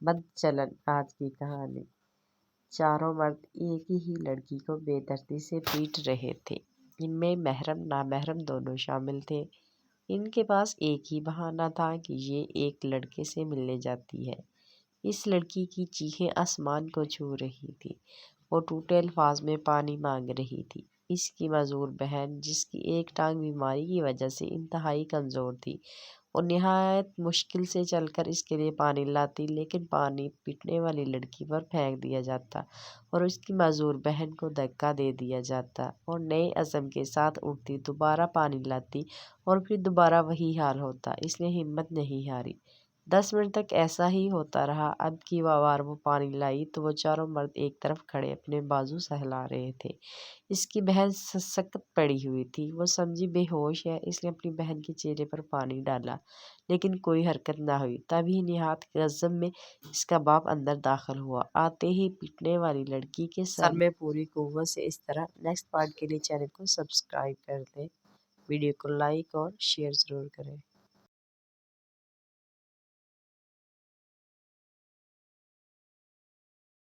بد چلن آج کی کہانی۔ چاروں مرد ایک ہی لڑکی کو بے دردی سے پیٹ رہے تھے۔ ان میں محرم نامحرم دونوں شامل تھے۔ ان کے پاس ایک ہی بہانہ تھا کہ یہ ایک لڑکے سے ملنے جاتی ہے۔ اس لڑکی کی چیخیں آسمان کو چھو رہی تھی۔ وہ ٹوٹے الفاظ میں پانی مانگ رہی تھی۔ اس کی معذور بہن، جس کی ایک ٹانگ بیماری کی وجہ سے انتہائی کمزور تھی، وہ نہایت مشکل سے چل کر اس کے لیے پانی لاتی، لیکن پانی پیٹنے والی لڑکی پر پھینک دیا جاتا اور اس کی معذور بہن کو دھکا دے دیا جاتا اور نئے عزم کے ساتھ اٹھتی، دوبارہ پانی لاتی اور پھر دوبارہ وہی حال ہوتا۔ اس نے ہمت نہیں ہاری۔ 10 منٹ تک ایسا ہی ہوتا رہا۔ اب کی بار وہ پانی لائی تو وہ چاروں مرد ایک طرف کھڑے اپنے بازو سہلا رہے تھے۔ اس کی بہن سکت پڑی ہوئی تھی۔ وہ سمجھی بے ہوش ہے، اس نے اپنی بہن کے چہرے پر پانی ڈالا، لیکن کوئی حرکت نہ ہوئی۔ تبھی نہایت غضب میں اس کا باپ اندر داخل ہوا۔ آتے ہی پیٹنے والی لڑکی کے سر میں پوری قوت سے اس طرح۔ نیکسٹ پارٹ کے لیے چینل کو سبسکرائب کر دیں، ویڈیو کو لائک اور شیئر ضرور کریں۔